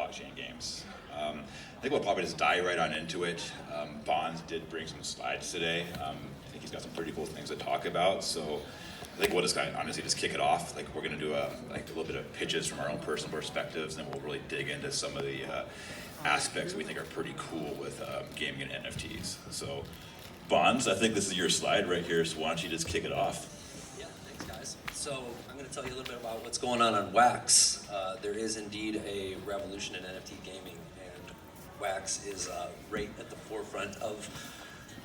blockchain games. I think we'll probably just dive right on into it. Bonds did bring some slides today. I think he's got some pretty cool things to talk about. So I think we'll just kind of honestly just kick it off. Like we're going to do a little bit of pitches from our own personal perspectives, and then we'll really dig into some of the aspects we think are pretty cool with gaming and NFTs. So Bonds, I think this is your slide right here. So why don't you just kick it off? Yeah, thanks guys. So I'm going to tell you a little bit about what's going on Wax. There is indeed a revolution in NFT gaming, and Wax is right at the forefront of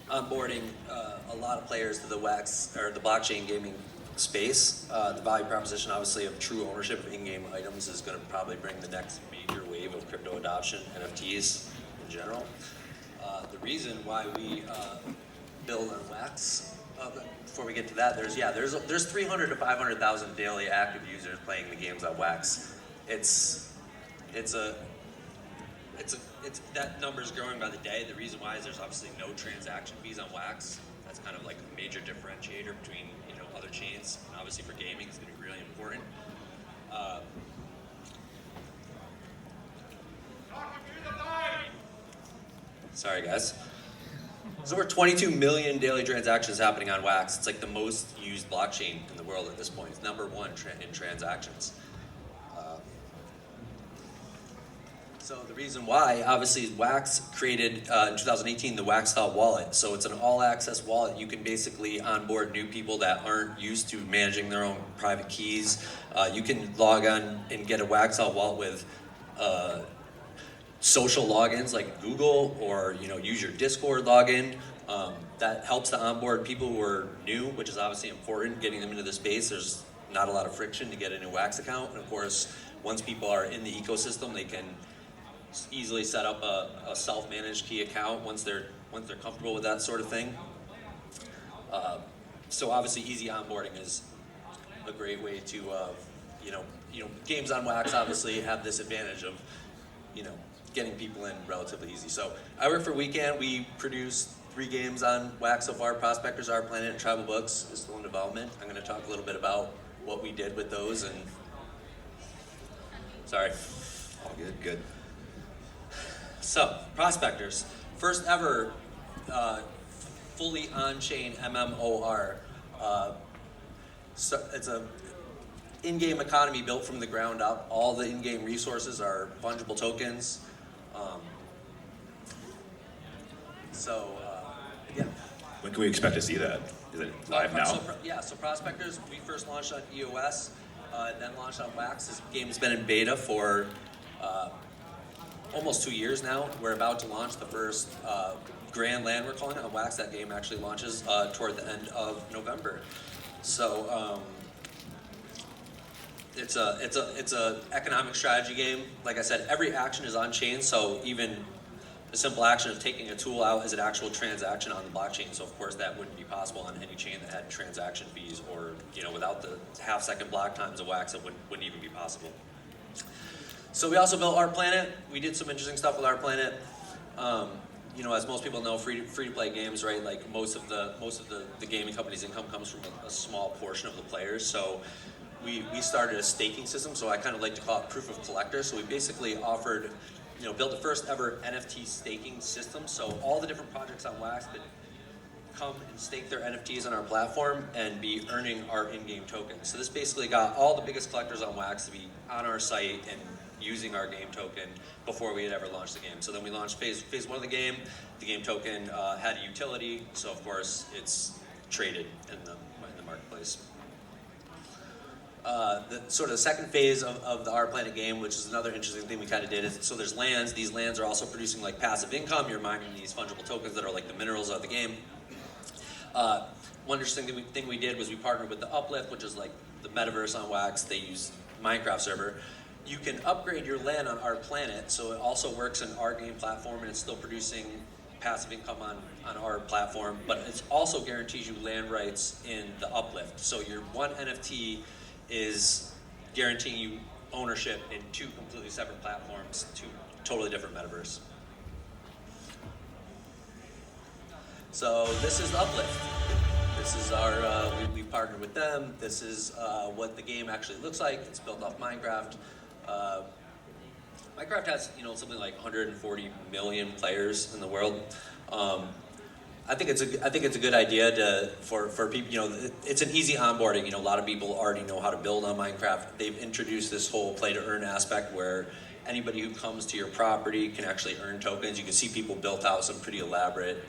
onboarding a lot of players to the Wax or the blockchain gaming space. The value proposition, obviously, of true ownership of in-game items is going to probably bring the next major wave of crypto adoption, NFTs in general. The reason why we build on Wax, before we get to that, there's 300 to 500,000 daily active users playing the games on Wax. That number is growing by the day. The reason why is there's obviously no transaction fees on Wax. That's kind of like a major differentiator between other chains. And obviously for gaming, it's going to be really important. Sorry guys. There's over 22 million daily transactions happening on Wax. It's like the most used blockchain in the world at this point. It's number one in transactions. So the reason why, obviously, Wax created in 2018 the Wax wallet. So it's an all-access wallet. You can basically onboard new people that aren't used to managing their own private keys. You can log on and get a Wax wallet with social logins like Google, or use your Discord login. That helps to onboard people who are new, which is obviously important, getting them into the space. There's not a lot of friction to get a new Wax account. And of course, once people are in the ecosystem, they can easily set up a self-managed key account once they're comfortable with that sort of thing. So obviously, easy onboarding is a great way to games on Wax obviously have this advantage of getting people in relatively easy. So I work for Weekend. We produce 3 games on Wax so far: Prospectors, Our Planet, and Tribal Books is still in development. I'm going to talk a little bit about what we did with those. And sorry. All good. So, Prospectors, first ever fully on-chain MMOR. So it's a in-game economy built from the ground up. All the in-game resources are fungible tokens. Yeah. When can we expect to see that? Is it live now? So Prospectors, we first launched on EOS, then launched on Wax. This game has been in beta for almost 2 years now. We're about to launch the first Grand Land, we're calling it, on Wax. That game actually launches toward the end of November. So it's a economic strategy game. Like I said, every action is on chain. So even the simple action of taking a tool out is an actual transaction on the blockchain. So of course that wouldn't be possible on any chain that had transaction fees, or without the half-second block times of Wax, it wouldn't even be possible. So we also built Our Planet. We did some interesting stuff with Our Planet. As most people know, free to play games, right? Like most of the gaming company's income comes from a small portion of the players. So we started a staking system. So I kind of like to call it proof of collector. So we basically offered, built the first ever NFT staking system. So all the different projects on Wax that come and stake their NFTs on our platform and be earning our in-game tokens. So this basically got all the biggest collectors on Wax to be on our site and using our game token before we had ever launched the game. So then we launched phase 1 of the game. The game token had a utility, so of course it's traded in the marketplace. The sort of second phase of the Our Planet game, which is another interesting thing we kind of did, is so there's lands. These lands are also producing like passive income. You're mining these fungible tokens that are like the minerals of the game. One interesting thing we did was we partnered with the Uplift, which is like the Metaverse on Wax. They use Minecraft server. You can upgrade your land on Our Planet, so it also works in our game platform, and it's still producing passive income on our platform, but it also guarantees you land rights in the Uplift. So your one NFT is guaranteeing you ownership in 2 completely separate platforms, 2 totally different metaverse. So this is the Uplift. This is our, we partnered with them. This is what the game actually looks like. It's built off Minecraft. Minecraft has, something like 140 million players in the world. I think it's a good idea for people. It's an easy onboarding. A lot of people already know how to build on Minecraft. They've introduced this whole play to earn aspect where anybody who comes to your property can actually earn tokens. You can see people built out some pretty elaborate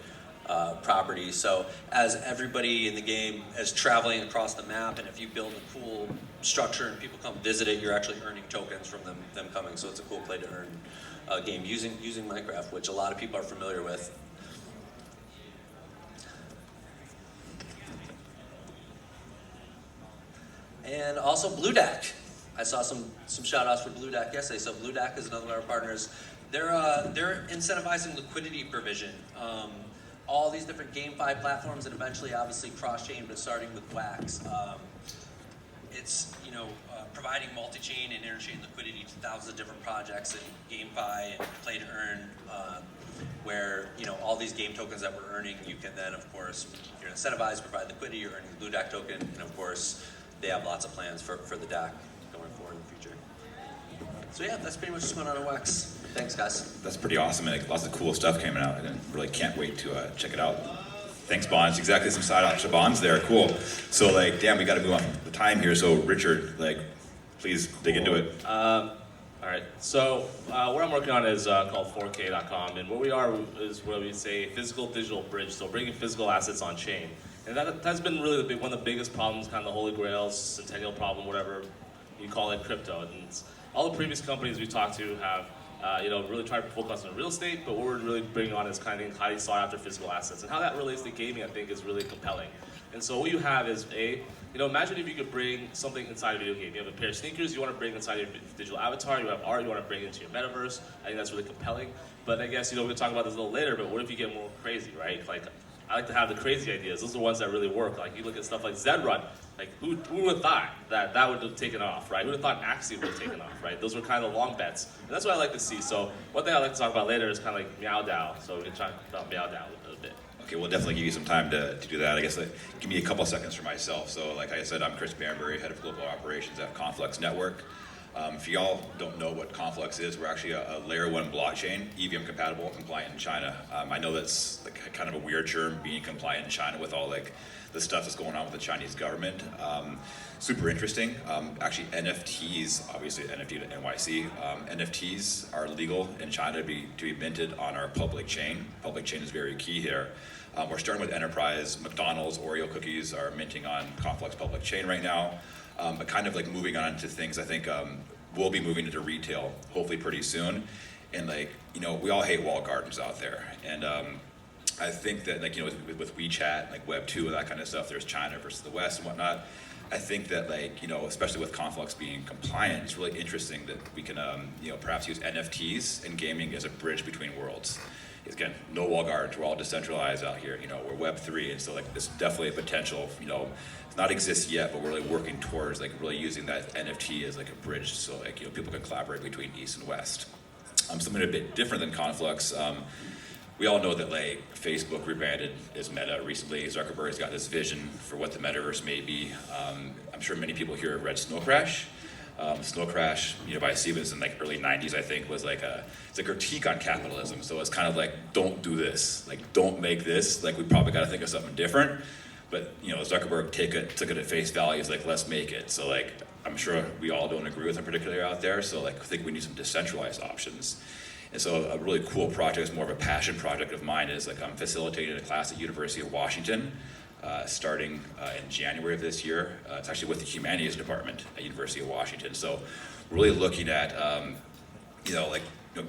properties. So as everybody in the game is traveling across the map, and if you build a cool structure and people come visit it, you're actually earning tokens from them coming. So it's a cool play to earn game using Minecraft, which a lot of people are familiar with. And also BlueDAC. I saw some shout outs for BlueDAC yesterday. So BlueDAC is another of our partners. They're incentivizing liquidity provision. All these different GameFi platforms and eventually obviously cross-chain, but starting with Wax. It's providing multi-chain and interchain liquidity to thousands of different projects in GameFi and play to earn, where all these game tokens that we're earning, you can then of course, if you're incentivized, provide liquidity. You're earning the BlueDAC token, and of course they have lots of plans for the DAC going forward in the future. So yeah, that's pretty much what's going on in Wax. Thanks, guys. That's pretty awesome, and lots of cool stuff coming out. I really can't wait to check it out. Thanks, Bonds. Exactly, some side outs to Bonds there. Cool. So, damn, we got to move on the time here. So, Richard, please dig into it. All right. So, what I'm working on is called 4K.com, and what we are is what we say physical digital bridge. So, bringing physical assets on chain, and that's been really one of the biggest problems, kind of the holy grails, centennial problem, whatever you call it, crypto. And all the previous companies we talked to have. Really try to focus on real estate, but what we're really bringing on is kind of highly sought after physical assets. And how that relates to gaming, I think, is really compelling. And so what you have is imagine if you could bring something inside a video game. You have a pair of sneakers you want to bring inside your digital avatar, you have art you want to bring into your metaverse. I think that's really compelling. But I guess, we're going to talk about this a little later, but what if you get more crazy, right? I like to have the crazy ideas. Those are the ones that really work. You look at stuff like Zedrun. Who would have thought that would have taken off, right? Who would have thought Axie would have taken off, right? Those were kind of long bets. And that's what I like to see. So one thing I like to talk about later is kind of like Meow DAO. So we can talk about Meow DAO a little bit. Okay, we'll definitely give you some time to do that. I guess give me a couple seconds for myself. So like I said, I'm Chris Banbury, head of global operations at Conflux Network. If y'all don't know what Conflux is, we're actually a layer 1 blockchain, EVM compatible, compliant in China. I know that's kind of a weird term, being compliant in China with all the stuff that's going on with the Chinese government. Super interesting. Actually, NFTs, obviously NFTNYC, NFTs are legal in China to be minted on our public chain. Public chain is very key here. We're starting with enterprise. McDonald's, Oreo cookies are minting on Conflux public chain right now. But kind of moving on to things, I think we'll be moving into retail hopefully pretty soon. And we all hate walled gardens out there. And I think that with WeChat, Web 2 and that kind of stuff, there's China versus the West and whatnot. I think that especially with Conflux being compliant, it's really interesting that we can perhaps use NFTs in gaming as a bridge between worlds. Again, no walled gardens, we're all decentralized out here, we're Web 3, and so there's definitely a potential, it's not exists yet, but we're really working towards really using that NFT as a bridge so people can collaborate between East and West. Something a bit different than Conflux. We all know that Facebook rebranded as Meta recently. Zuckerberg's got this vision for what the metaverse may be. I'm sure many people here have read Snow Crash. Snow Crash, by Stevens in early 90s, I think, was it's a critique on capitalism. So it's kind of don't do this, don't make this. We probably got to think of something different. But Zuckerberg took it at face value. It's let's make it. So I'm sure we all don't agree with him particularly out there. So I think we need some decentralized options. And so a really cool project, is more of a passion project of mine, is I'm facilitating a class at University of Washington, starting in January of this year. It's actually with the Humanities Department at University of Washington. So really looking at,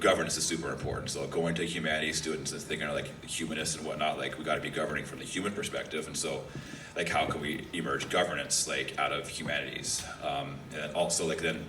governance is super important. So going to humanities students and thinking humanists and whatnot, we got to be governing from the human perspective. And so how can we emerge governance out of humanities? And also then,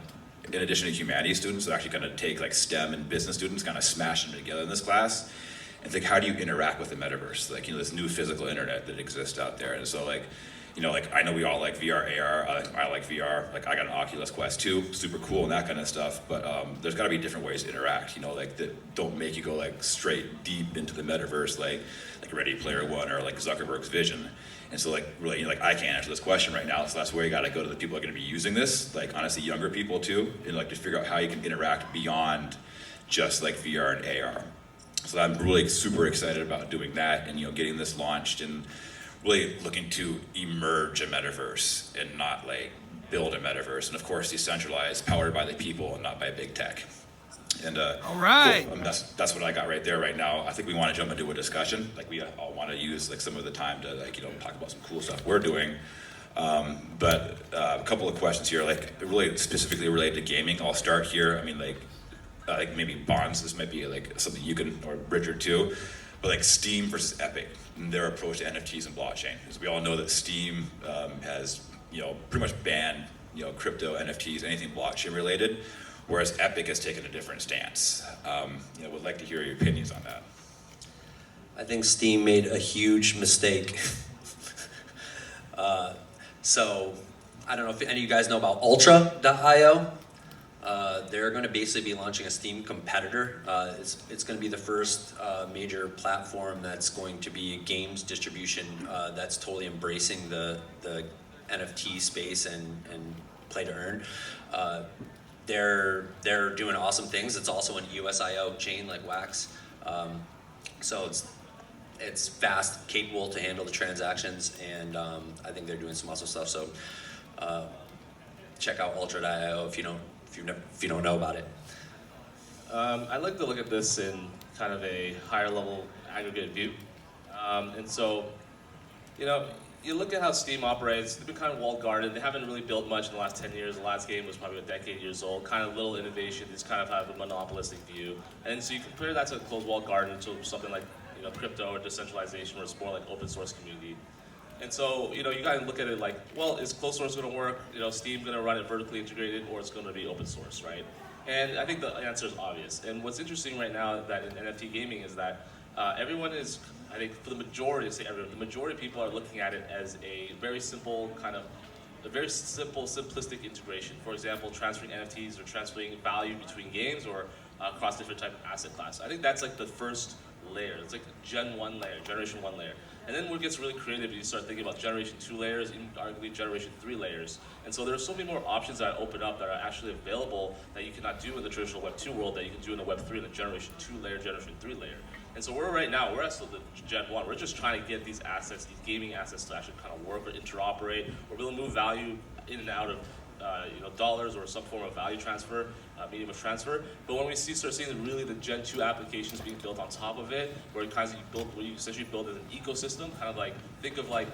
in addition to humanities students, they're actually going to take STEM and business students, kind of smash them together in this class and think, how do you interact with the metaverse? This new physical internet that exists out there. And so I know we all like VR, AR, I like VR, I got an Oculus Quest 2, super cool and that kind of stuff, but there's gotta be different ways to interact, that don't make you go straight deep into the metaverse, like Ready Player One or Zuckerberg's vision. And so really, I can't answer this question right now, so that's where you gotta go to the people that are gonna be using this, honestly younger people too, and to figure out how you can interact beyond just like VR and AR. So I'm really super excited about doing that and getting this launched and really looking to emerge a metaverse and not like build a metaverse, and of course decentralized, powered by the people and not by big tech. And All right. cool. That's what I got right there right now. I think we want to jump into a discussion. Like we all want to use like some of the time to talk about some cool stuff we're doing. But a couple of questions here, like really specifically related to gaming. I'll start here. I mean, like maybe Bonds. This might be like something you can, or Richard too. But like Steam versus Epic, and their approach to NFTs and blockchain. Because we all know that Steam has pretty much banned crypto, NFTs, anything blockchain related. Whereas Epic has taken a different stance. Would like to hear your opinions on that. I think Steam made a huge mistake. So I don't know if any of you guys know about Ultra.io. They're going to basically be launching a Steam competitor. It's going to be the first major platform that's going to be games distribution that's totally embracing the NFT space and play to earn. They're doing awesome things. It's also an USIO chain like Wax. So it's fast, capable to handle the transactions, and I think they're doing some awesome stuff. So check out Ultra.io if you don't know about it. I like to look at this in kind of a higher level aggregate view. And so, you look at how Steam operates, they've been kind of walled garden. They haven't really built much in the last 10 years. The last game was probably a decade years old, kind of little innovation. They just kind of have a monopolistic view. And so you compare that to a closed walled garden to something like crypto or decentralization, where it's more like open source community. And so, you gotta look at it like, well, is closed source gonna work? Steam gonna run it vertically integrated, or it's gonna be open source, right? And I think the answer is obvious. And what's interesting right now that in NFT gaming is that everyone is, I think for the majority, the majority of people are looking at it as a very simple simplistic integration. For example, transferring NFTs or transferring value between games or across different type of asset class. I think that's like the first layer. It's like generation 1 layer. And then when it gets really creative, you start thinking about generation 2 layers, even arguably generation 3 layers. And so there are so many more options that open up that are actually available that you cannot do in the traditional Web 2 world that you can do in the Web 3 and the generation 2 layer, generation 3 layer. And so we're at still the Gen 1. We're just trying to get these assets, these gaming assets, to actually kind of work or interoperate, or be able to move value in and out of dollars or some form of value transfer, medium of transfer. But when we start seeing really the Gen 2 applications being built on top of it, where you essentially build as an ecosystem, kind of like, think of like,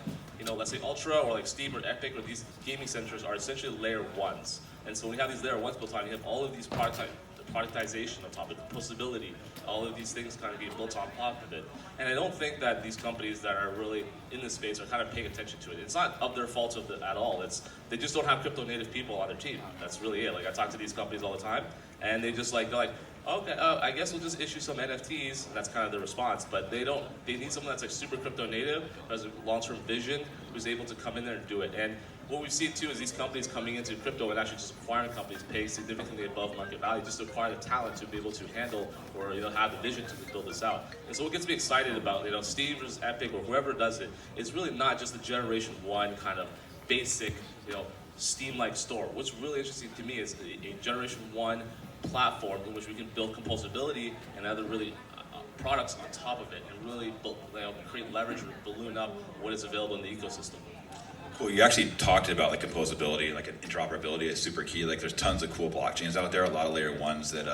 let's say Ultra or like Steam or Epic, or these gaming centers are essentially layer 1s. And so when you have these layer 1s built on, you have all of these productization on top of it, possibility, all of these things kind of get built on top of it. And I don't think that these companies that are really in this space are kind of paying attention to it. It's not of their fault at all. They just don't have crypto native people on their team. That's really it. Like, I talk to these companies all the time, and they're like, okay, I guess we'll just issue some NFTs. And that's kind of the response. But they need someone that's like super crypto native, who has a long-term vision, who's able to come in there and do it. And what we've seen too is these companies coming into crypto and actually just acquiring companies paying significantly above market value just to acquire the talent to be able to handle or have the vision to build this out. And so what gets me excited about Steam versus Epic or whoever does it, it's really not just the generation 1 kind of basic Steam-like store. What's really interesting to me is a generation 1 platform in which we can build composability and other really products on top of it and really create leverage or balloon up what is available in the ecosystem. Well, you actually talked about like composability, like interoperability is super key. Like there's tons of cool blockchains out there, a lot of layer 1s that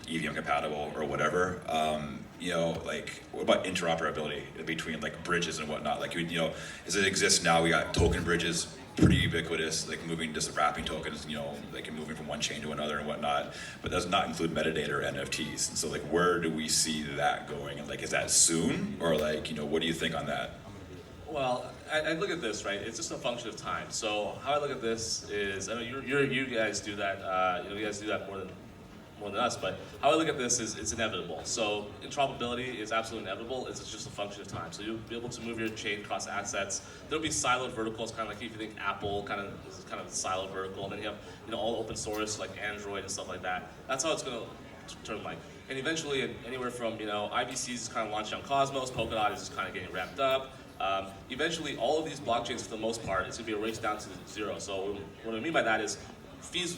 EVM compatible or whatever. Like what about interoperability between like bridges and whatnot? Like as it exists now, we got token bridges, pretty ubiquitous, like moving just wrapping tokens, like moving from one chain to another and whatnot, but does not include metadata or NFTs. And so like where do we see that going? And like is that soon, or like what do you think on that? Well, I look at this, right? It's just a function of time. So how I look at this is, I know you guys do that. You guys do that more than us. But how I look at this is it's inevitable. So interoperability is absolutely inevitable. It's just a function of time. So you'll be able to move your chain across assets. There'll be siloed verticals, kind of like if you think Apple is kind of a siloed vertical, and then you have all open source like Android and stuff like that. That's how it's going to turn like. And eventually, anywhere from IBC is kind of launching on Cosmos, Polkadot is just kind of getting ramped up. Eventually, all of these blockchains, for the most part, it's going to be a race down to zero. So what I mean by that is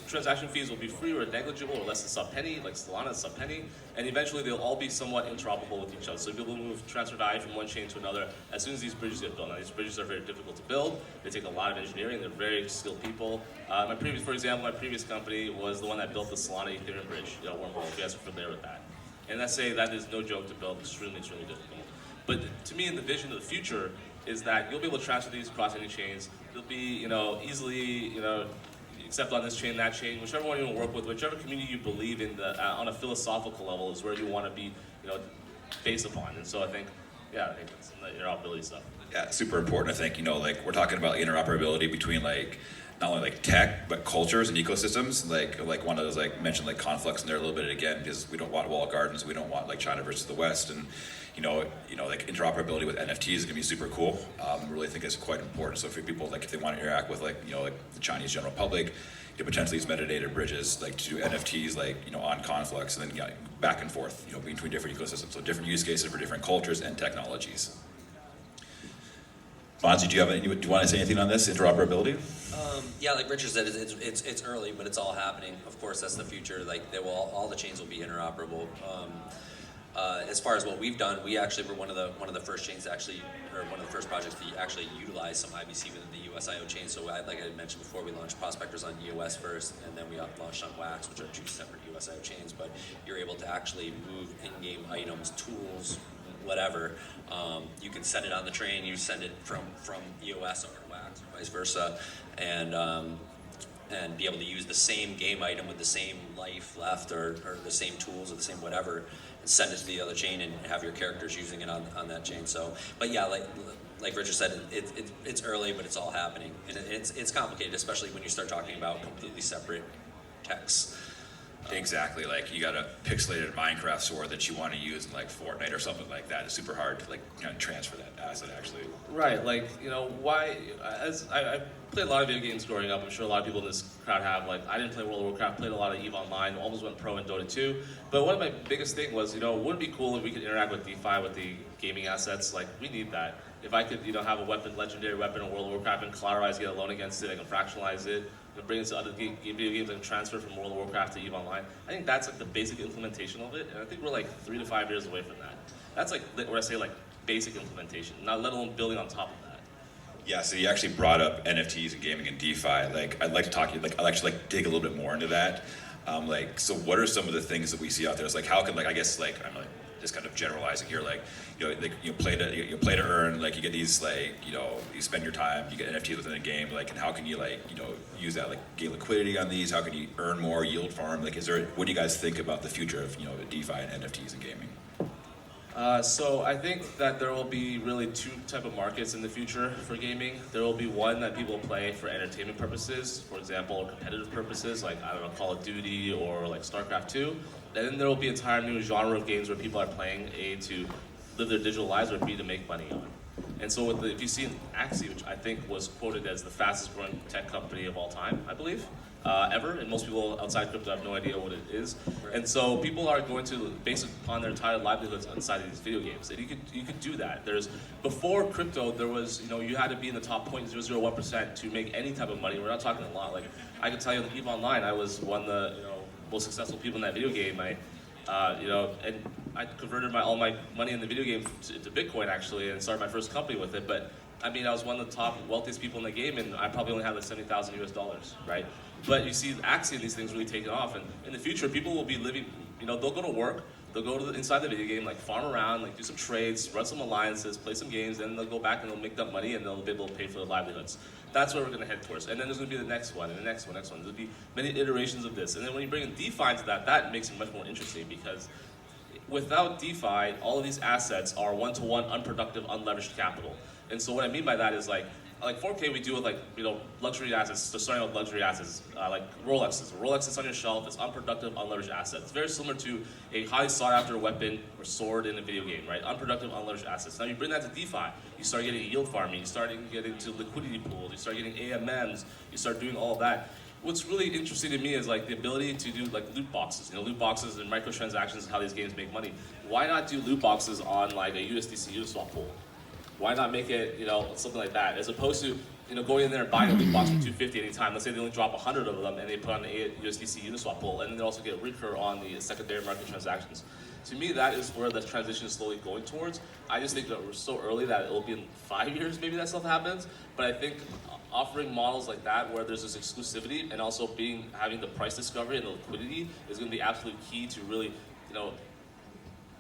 transaction fees will be free or negligible or less than sub penny, like Solana sub penny, and eventually they'll all be somewhat interoperable with each other. So people move transfer value from one chain to another as soon as these bridges get built. Now these bridges are very difficult to build. They take a lot of engineering. They're very skilled people. For example, my previous company was the one that built the Solana Ethereum bridge. Wormhole. If you guys are familiar with that, and I say that is no joke to build. Extremely difficult. But to me, in the vision of the future is that you'll be able to transfer these across any chains. They'll be, easily, accept on this chain, that chain, whichever one you want to work with, whichever community you believe in on a philosophical level is where you want to be, based upon. And so I think that's the interoperability stuff. Yeah, super important. I think, we're talking about interoperability between not only tech, but cultures and ecosystems. Like one of those mentioned Conflux in there a little bit again, because we don't want walled gardens, we don't want China versus the West, and interoperability with NFTs is gonna be super cool. I really think it's quite important. So for people if they want to interact with the Chinese general public, potentially use metadata bridges to do NFTs on Conflux, and then back and forth between different ecosystems. So different use cases for different cultures and technologies. Bonzi, do you want to say anything on this interoperability? Yeah, like Richard said, it's early, but it's all happening. Of course, that's the future. All the chains will be interoperable. As far as what we've done, we actually were one of the first chains to one of the first projects to actually utilize some IBC within the USIO chain. So like I mentioned before, we launched Prospectors on EOS first, and then we launched on Wax, which are two separate USIO chains. But you're able to actually move in-game items, tools, whatever. You can send it on the train. You send it from EOS over to Wax, or vice versa, and be able to use the same game item with the same life left, or the same tools, or the same whatever, and send it to the other chain and have your characters using it on that chain. So, but yeah, like Richard said, it's early, but it's all happening, and it's complicated, especially when you start talking about completely separate techs. Exactly, you got a pixelated Minecraft sword that you want to use in Fortnite or something like that. It's super hard to transfer that asset actually. Right, why? As I played a lot of video games growing up. I'm sure a lot of people in this crowd have. I didn't play World of Warcraft. Played a lot of EVE Online. Almost went pro in Dota 2. But one of my biggest thing was, wouldn't it be cool if we could interact with DeFi with the gaming assets? We need that. If I could, have a weapon, legendary weapon in World of Warcraft, and collateralize, get a loan against it, I can fractionalize it, bring it to other video games, and transfer from World of Warcraft to EVE Online. I think that's the basic implementation of it, and I think we're 3 to 5 years away from that. That's where I say basic implementation, not let alone building on top of that. Yeah, so you actually brought up NFTs and gaming and DeFi. I'd like to talk to you. I'd actually dig a little bit more into that. So what are some of the things that we see out there? It's how can I guess I'm just kind of generalizing here. You play to earn. You get these you spend your time. You get NFTs within a game. And how can you use that gain liquidity on these? How can you earn more, yield farm? What do you guys think about the future of DeFi and NFTs and gaming? So I think that there will be really two type of markets in the future for gaming. There will be one that people play for entertainment purposes, for example, or competitive purposes, Call of Duty or StarCraft 2. And then there will be an entire new genre of games where people are playing A, to live their digital lives, or B, to make money on. And so if you see Axie, which I think was quoted as the fastest growing tech company of all time, I believe, ever, and most people outside crypto have no idea what it is. Right. And so people are going to base upon their entire livelihoods inside of these video games. And you could do that. Before crypto, there was, you had to be in the top 0.001% to make any type of money. We're not talking a lot. I can tell you, EVE Online, I was one of the most successful people in that video game. And I converted all my money in the video game to Bitcoin actually, and started my first company with it. But I was one of the top wealthiest people in the game, and I probably only had $70,000 US, right? But you see Axie and these things really taking off, and in the future, people will be living. They'll go to work, they'll go to inside the video game, farm around, do some trades, run some alliances, play some games, then they'll go back and they'll make that money, and they'll be able to pay for their livelihoods. That's where we're going to head towards. And then there's going to be the next one, and the next one. There'll be many iterations of this. And then when you bring in DeFi into that makes it much more interesting, because without DeFi, all of these assets are one-to-one, unproductive, unleveraged capital. And so what I mean by that is 4K we do with luxury assets, so starting with luxury assets, like Rolexes. A Rolex is on your shelf, it's unproductive, unleveraged assets. It's very similar to a highly sought after weapon or sword in a video game, right? Unproductive, unleveraged assets. Now you bring that to DeFi, you start getting yield farming, you start getting into liquidity pools, you start getting AMMs, you start doing all of that. What's really interesting to me is the ability to do loot boxes. Loot boxes and microtransactions is how these games make money. Why not do loot boxes on a USDC Uniswap pool? Why not make it, something like that, as opposed to going in there and buying a loot box for 250 anytime. Let's say they only drop 100 of them and they put on the USDC Uniswap pool, and then they also get richer on the secondary market transactions. To me, that is where the transition is slowly going towards. I just think that we're so early that it'll be in 5 years maybe that stuff happens. But I think offering models like that where there's this exclusivity and also having the price discovery and the liquidity is going to be absolutely key to really,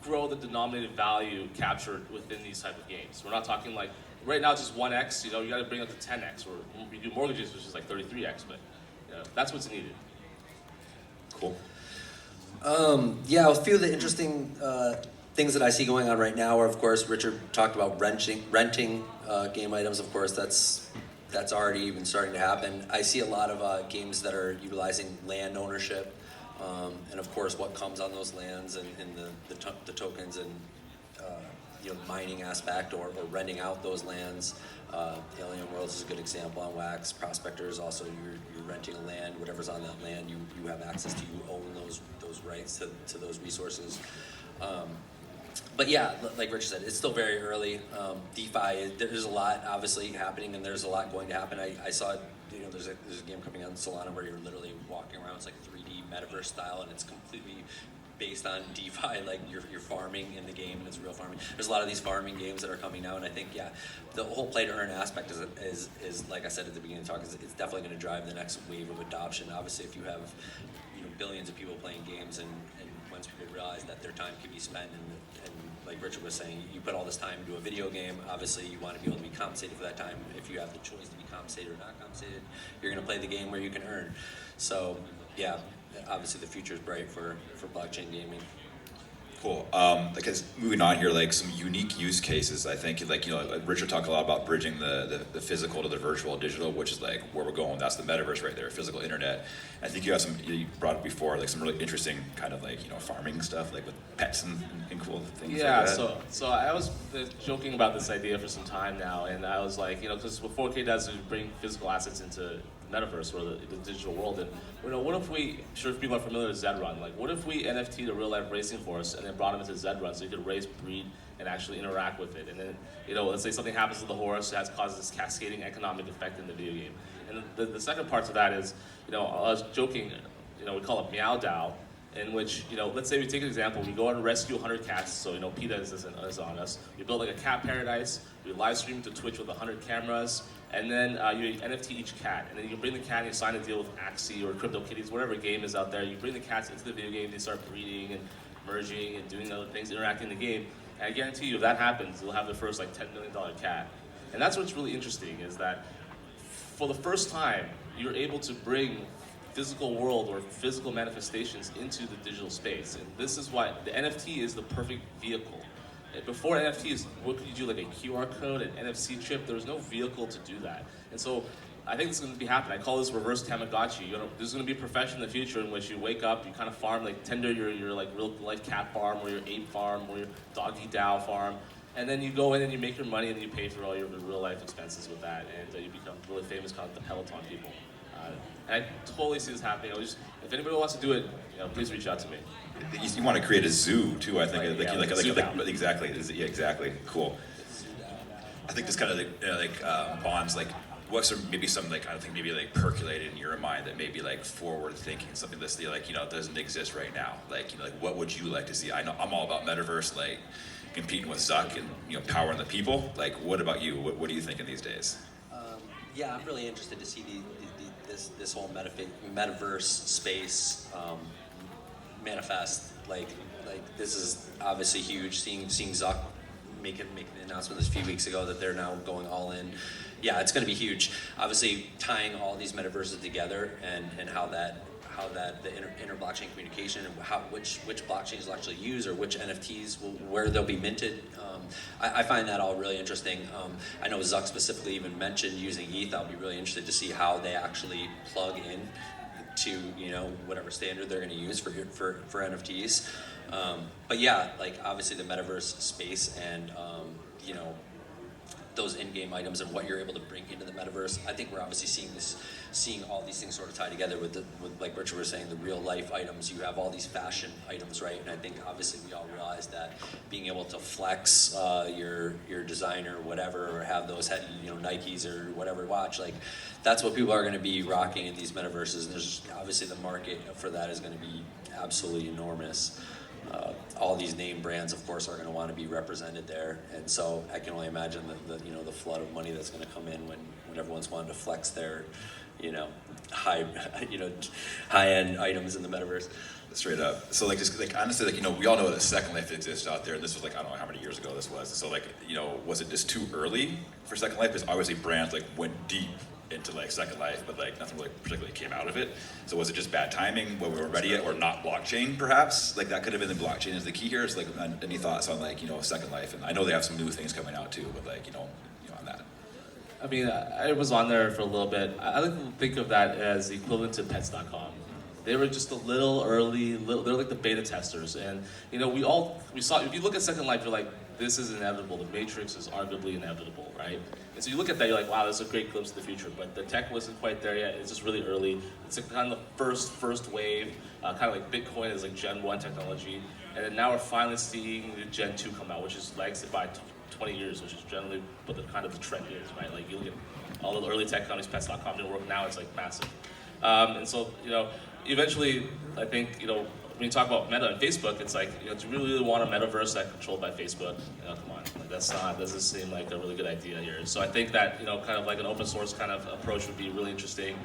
grow the denominated value captured within these type of games. We're not talking like, right now it's just 1x, you got to bring it up to 10x, or we do mortgages, which is like 33x, but that's what's needed. Cool. Yeah, a few of the interesting things that I see going on right now are, of course, Richard talked about renting game items. Of course, that's already even starting to happen. I see a lot of games that are utilizing land ownership, and of course, what comes on those lands and the tokens and mining aspect or renting out those lands. Alien Worlds is a good example on Wax. Prospectors also, you're renting a land, whatever's on that land, you have access to, you own those rights to those resources. But yeah, like Richard said, it's still very early. DeFi, there's a lot obviously happening, and there's a lot going to happen. I saw, there's a game coming out in Solana where you're literally walking around. It's like 3D metaverse style, and it's completely based on DeFi, like you're farming in the game, and it's real farming. There's a lot of these farming games that are coming out, and I think, the whole play to earn aspect is like I said at the beginning of the talk, it's definitely going to drive the next wave of adoption. Obviously, if you have billions of people playing games, and once people realize that their time can be spent, and like Richard was saying, you put all this time into a video game, obviously you want to be able to be compensated for that time. If you have the choice to be compensated or not compensated, you're going to play the game where you can earn. So yeah, obviously the future is bright for blockchain gaming. Cool. Because moving on here, like some unique use cases, I think, Richard talked a lot about bridging the physical to the virtual digital, which is like where we're going. That's the metaverse right there, physical internet. I think you brought it before, like some really interesting kind of like, farming stuff, like with pets and cool things like that. So I was joking about this idea for some time now, and I was like, because what 4K does is bring physical assets into metaverse or the digital world, and what if we, I'm sure if people are familiar with Zedrun, like what if we NFT'd a real life racing horse and then brought him into Zedrun so you could race, breed, and actually interact with it, and then let's say something happens to the horse, it causes this cascading economic effect in the video game. And the second part to that is, I was joking, we call it Meow DAO, in which, let's say we take an example, we go out and rescue 100 cats, so PETA is on us, we build like a cat paradise, we live stream to Twitch with 100 cameras, and then you NFT each cat, and then you bring the cat and you sign a deal with Axie or CryptoKitties, whatever game is out there. You bring the cats into the video game, they start breeding and merging and doing other things, interacting in the game. And I guarantee you, if that happens, you'll have the first like $10 million cat. And that's what's really interesting, is that for the first time, you're able to bring physical world or physical manifestations into the digital space. And this is why the NFT is the perfect vehicle. Before NFTs, what could you do, like a QR code, an NFC chip? There was no vehicle to do that. And so I think this is going to be happening. I call this reverse Tamagotchi. There's going to be a profession in the future in which you wake up, you kind of farm, like tender your like real life cat farm, or your ape farm, or your doggy DAO farm. And then you go in and you make your money, and then you pay for all your real life expenses with that, and you become really famous, kind of the Peloton people. And I totally see this happening. If anybody wants to do it, please reach out to me. You want to create a zoo too, I think. Exactly. Yeah, exactly. Cool. I think this kind of bonds, like, what's maybe some like I think maybe like percolated in your mind that maybe like forward thinking, something that's doesn't exist right now. Like what would you like to see? I know I'm all about metaverse, like competing with Zuck and powering the people. Like, what about you? What are you thinking these days? Yeah, I'm really interested to see this whole metaverse space manifest. Like this is obviously huge. Seeing Zuck make an announcement this few weeks ago that they're now going all in. Yeah, it's going to be huge. Obviously, tying all these metaverses together and how the inter-blockchain communication and which blockchains will actually use, or which NFTs where they'll be minted. I find that all really interesting. I know Zuck specifically even mentioned using ETH. I'll be really interested to see how they actually plug in to whatever standard they're going to use for NFTs. But yeah, like obviously the metaverse space and those in-game items and what you're able to bring into the metaverse. I think we're obviously seeing all these things sort of tie together with like Richard was saying, the real life items. You have all these fashion items, right? And I think obviously we all realize that being able to flex your design or whatever, or have those Nikes or whatever watch, like that's what people are going to be rocking in these metaverses. And there's obviously the market for that is going to be absolutely enormous. All these name brands, of course, are going to want to be represented there, and so I can only imagine the flood of money that's going to come in when everyone's wanting to flex their, high-end items in the metaverse. Straight up. So honestly, we all know that Second Life exists out there, and this was I don't know how many years ago this was. So was it just too early for Second Life? Because obviously brands went deep into Second Life, but nothing really particularly came out of it. So was it just bad timing when we weren't ready yet, or not blockchain perhaps? That could have been the blockchain is the key here. Is any thoughts on Second Life? And I know they have some new things coming out too, but on that. I mean, I was on there for a little bit. I like to think of that as equivalent to pets.com. They were just a little early, they're like the beta testers. And we saw, if you look at Second Life, you're like, this is inevitable. The Matrix is arguably inevitable, right? And so you look at that, you're like, wow, this is a great glimpse of the future. But the tech wasn't quite there yet. It's just really early. It's kind of the first wave, kind of like Bitcoin is Gen 1 technology. And then now we're finally seeing the Gen 2 come out, which is lags it by 20 years, which is generally what the kind of the trend is, right? You look at all the early tech companies, pets.com didn't work, now it's massive. And so, eventually, I think, when you talk about Meta and Facebook, it's do you really want a metaverse that's controlled by Facebook? Come on, doesn't seem like a really good idea here. So I think that, kind of an open source kind of approach would be really interesting.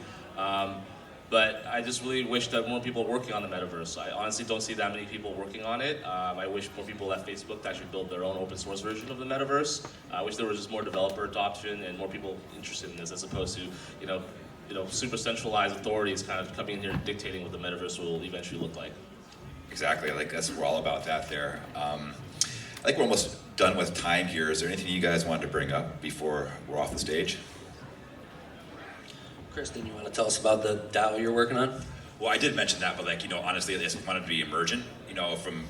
But I just really wish that more people were working on the metaverse. I honestly don't see that many people working on it. I wish more people left Facebook to actually build their own open source version of the metaverse. I wish there was just more developer adoption and more people interested in this, as opposed to, super centralized authorities kind of coming in here and dictating what the metaverse will eventually look like. Exactly. We're all about that there. I think we're almost done with time here. Is there anything you guys wanted to bring up before we're off the stage? Kristen, you want to tell us about the DAO you're working on? Well, I did mention that, but honestly, I just wanted to be emergent, from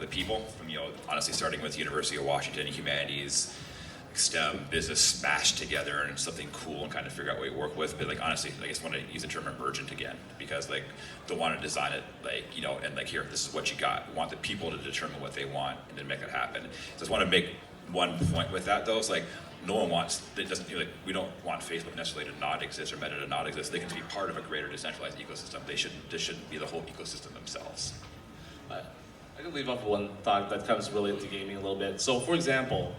the people, honestly, starting with University of Washington, humanities, STEM, business smashed together and something cool and kind of figure out what we work with. But honestly, I just want to use the term emergent again, because don't want to design it and here, this is what you got. We want the people to determine what they want and then make it happen. So I just want to make one point with that though. It's no one wants, it doesn't, we don't want Facebook necessarily to not exist or Meta to not exist. They can be part of a greater decentralized ecosystem. This shouldn't be the whole ecosystem themselves. I can leave off with one thought that comes really into gaming a little bit. So for example,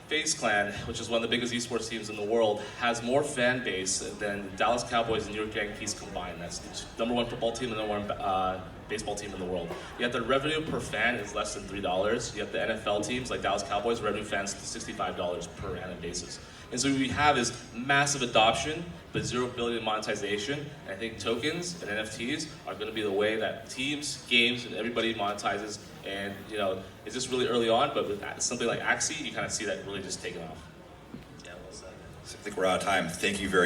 FaZe Clan, which is one of the biggest esports teams in the world, has more fan base than the Dallas Cowboys and New York Yankees combined. That's the number one football team and the number one baseball team in the world. Yet their revenue per fan is less than $3. Yet the NFL teams, like Dallas Cowboys, revenue fans to $65 per annum basis. And so what we have is massive adoption, but 0 billion monetization. And I think tokens and NFTs are going to be the way that teams, games, and everybody monetizes. And it's just really early on, but with something like Axie, you kind of see that really just taking off. Yeah, well said. So I think we're out of time. Thank you very